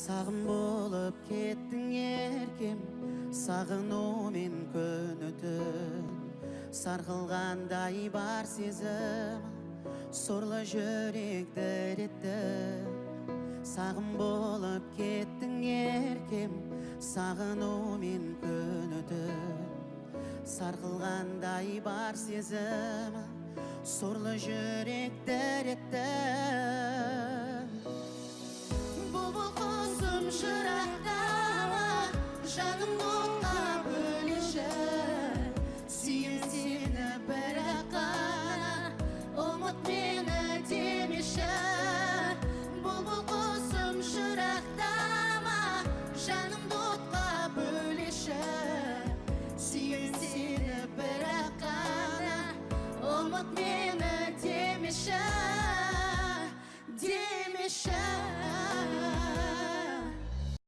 Сағым болып кеттің еркем, сағынумен күн өтін. Сарқылғандай бар сезім, сорлы жүрек дір етті. Сағым болып кеттің еркем, сағынумен күн өтін. Сарқылғандай бар сезім, сорлы жүрек дір етті.